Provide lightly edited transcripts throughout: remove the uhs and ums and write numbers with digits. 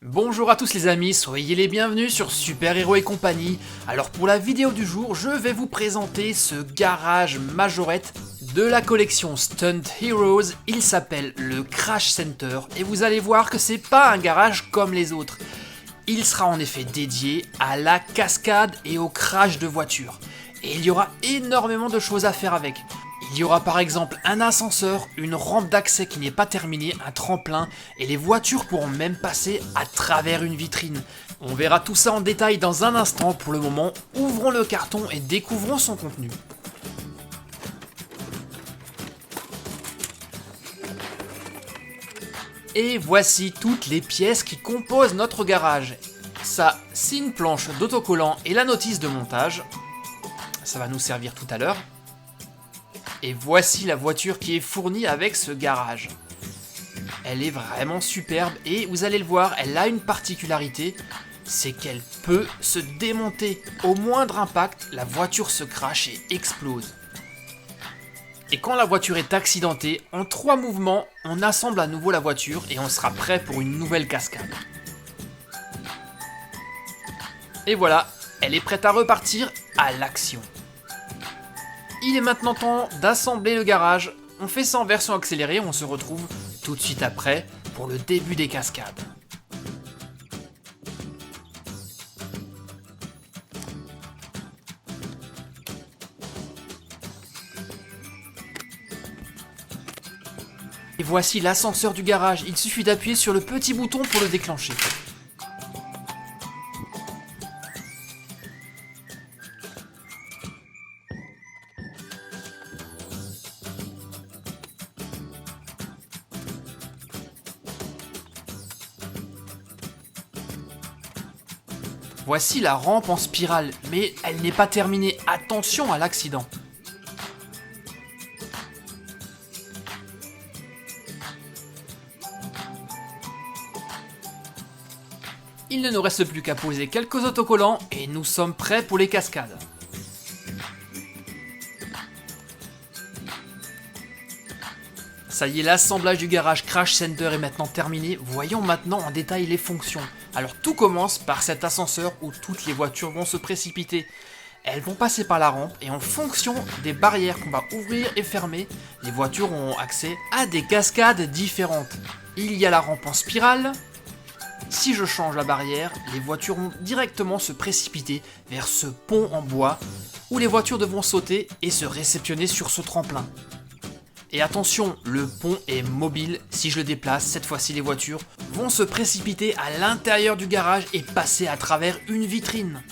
Bonjour à tous les amis, soyez les bienvenus sur Super Héros et compagnie. Alors pour la vidéo du jour, je vais vous présenter ce garage majorette de la collection Stunt Heroes. Il s'appelle le Crash Center et vous allez voir que c'est pas un garage comme les autres. Il sera en effet dédié à la cascade et au crash de voitures. Et il y aura énormément de choses à faire avec. Il y aura par exemple un ascenseur, une rampe d'accès qui n'est pas terminée, un tremplin, et les voitures pourront même passer à travers une vitrine. On verra tout ça en détail dans un instant. Pour le moment, ouvrons le carton et découvrons son contenu. Et voici toutes les pièces qui composent notre garage. Ça, c'est une planche d'autocollant et la notice de montage. Ça va nous servir tout à l'heure. Et voici la voiture qui est fournie avec ce garage. Elle est vraiment superbe et vous allez le voir, elle a une particularité, c'est qu'elle peut se démonter. Au moindre impact, la voiture se crache et explose. Et quand la voiture est accidentée, en 3 mouvements, on assemble à nouveau la voiture et on sera prêt pour une nouvelle cascade. Et voilà, elle est prête à repartir à l'action. Il est maintenant temps d'assembler le garage. On fait ça en version accélérée, on se retrouve tout de suite après pour le début des cascades. Et voici l'ascenseur du garage, il suffit d'appuyer sur le petit bouton pour le déclencher. Voici la rampe en spirale, mais elle n'est pas terminée. Attention à l'accident. Il ne nous reste plus qu'à poser quelques autocollants et nous sommes prêts pour les cascades. Ça y est, l'assemblage du garage Crash Center est maintenant terminé. Voyons maintenant en détail les fonctions. Alors tout commence par cet ascenseur où toutes les voitures vont se précipiter. Elles vont passer par la rampe et en fonction des barrières qu'on va ouvrir et fermer, les voitures auront accès à des cascades différentes. Il y a la rampe en spirale. Si je change la barrière, les voitures vont directement se précipiter vers ce pont en bois où les voitures devront sauter et se réceptionner sur ce tremplin. Et attention, le pont est mobile, si je le déplace, cette fois-ci les voitures vont se précipiter à l'intérieur du garage et passer à travers une vitrine.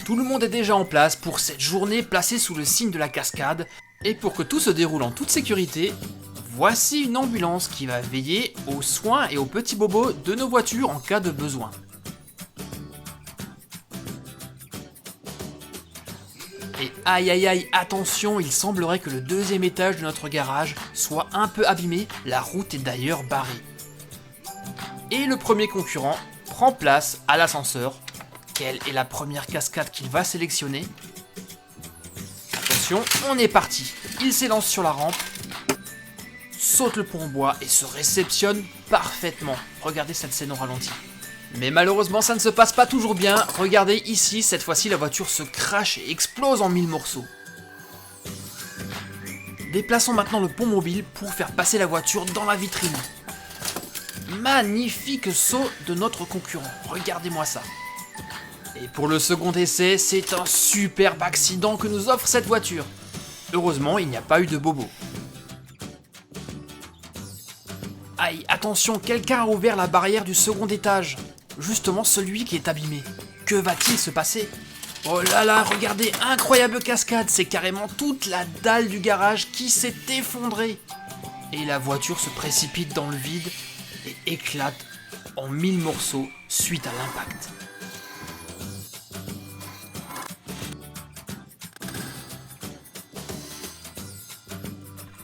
Tout le monde est déjà en place pour cette journée placée sous le signe de la cascade. Et pour que tout se déroule en toute sécurité, voici une ambulance qui va veiller aux soins et aux petits bobos de nos voitures en cas de besoin. Et aïe aïe aïe, attention, il semblerait que le deuxième étage de notre garage soit un peu abîmé, la route est d'ailleurs barrée. Et le premier concurrent prend place à l'ascenseur. Quelle est la première cascade qu'il va sélectionner? Attention, on est parti. Il s'élance sur la rampe, saute le pont en bois et se réceptionne parfaitement. Regardez cette scène au ralenti. Mais malheureusement, ça ne se passe pas toujours bien. Regardez ici, cette fois-ci, la voiture se crache et explose en 1000 morceaux. Déplaçons maintenant le pont mobile pour faire passer la voiture dans la vitrine. Magnifique saut de notre concurrent. Regardez-moi ça. Et pour le second essai, c'est un superbe accident que nous offre cette voiture. Heureusement, il n'y a pas eu de bobo. Aïe, attention, quelqu'un a ouvert la barrière du second étage. Justement celui qui est abîmé. Que va-t-il se passer? Oh là là, regardez, incroyable cascade, c'est carrément toute la dalle du garage qui s'est effondrée. Et la voiture se précipite dans le vide et éclate en 1000 morceaux suite à l'impact.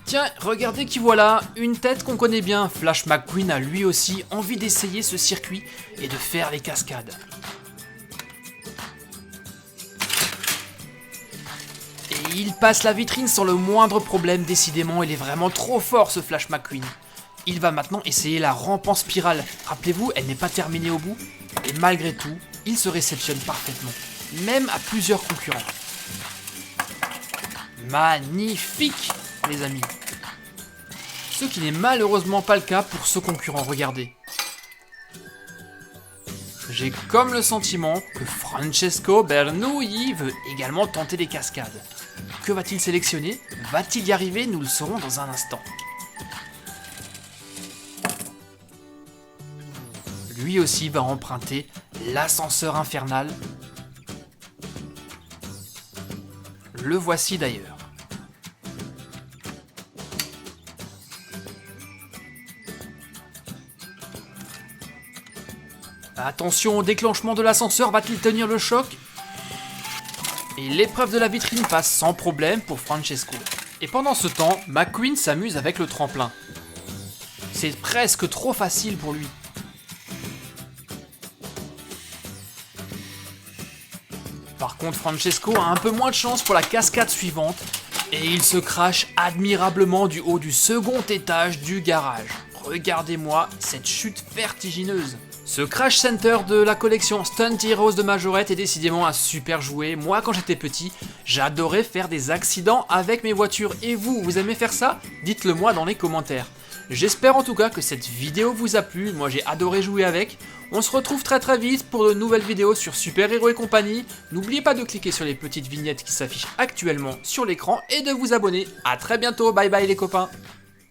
Tiens, regardez qui voilà, une tête qu'on connaît bien. Flash McQueen a lui aussi envie d'essayer ce circuit et de faire les cascades. Et Il passe la vitrine sans le moindre problème, décidément il est vraiment trop fort ce Flash McQueen. Il va maintenant essayer la rampe en spirale. Rappelez-vous, elle n'est pas terminée au bout. Et malgré tout, il se réceptionne parfaitement, même à plusieurs concurrents. Magnifique, les amis. Ce qui n'est malheureusement pas le cas pour ce concurrent, regardez. J'ai comme le sentiment que Francesco Bernoulli veut également tenter des cascades. Que va-t-il sélectionner? Va-t-il y arriver? Nous le saurons dans un instant. Lui aussi va emprunter l'ascenseur infernal. Le voici d'ailleurs. Attention au déclenchement de l'ascenseur, va-t-il tenir le choc? Et l'épreuve de la vitrine passe sans problème pour Francesco. Et pendant ce temps, McQueen s'amuse avec le tremplin. C'est presque trop facile pour lui. Par contre, Francesco a un peu moins de chance pour la cascade suivante. Et il se crache admirablement du haut du second étage du garage. Regardez-moi cette chute vertigineuse. Ce Crash Center de la collection Stunt Heroes de Majorette est décidément un super jouet. Moi, quand j'étais petit, j'adorais faire des accidents avec mes voitures. Et vous, vous aimez faire ça? Dites-le moi dans les commentaires. J'espère en tout cas que cette vidéo vous a plu. Moi, j'ai adoré jouer avec. On se retrouve très vite pour de nouvelles vidéos sur Super Héros et compagnie. N'oubliez pas de cliquer sur les petites vignettes qui s'affichent actuellement sur l'écran et de vous abonner. A très bientôt, bye bye les copains.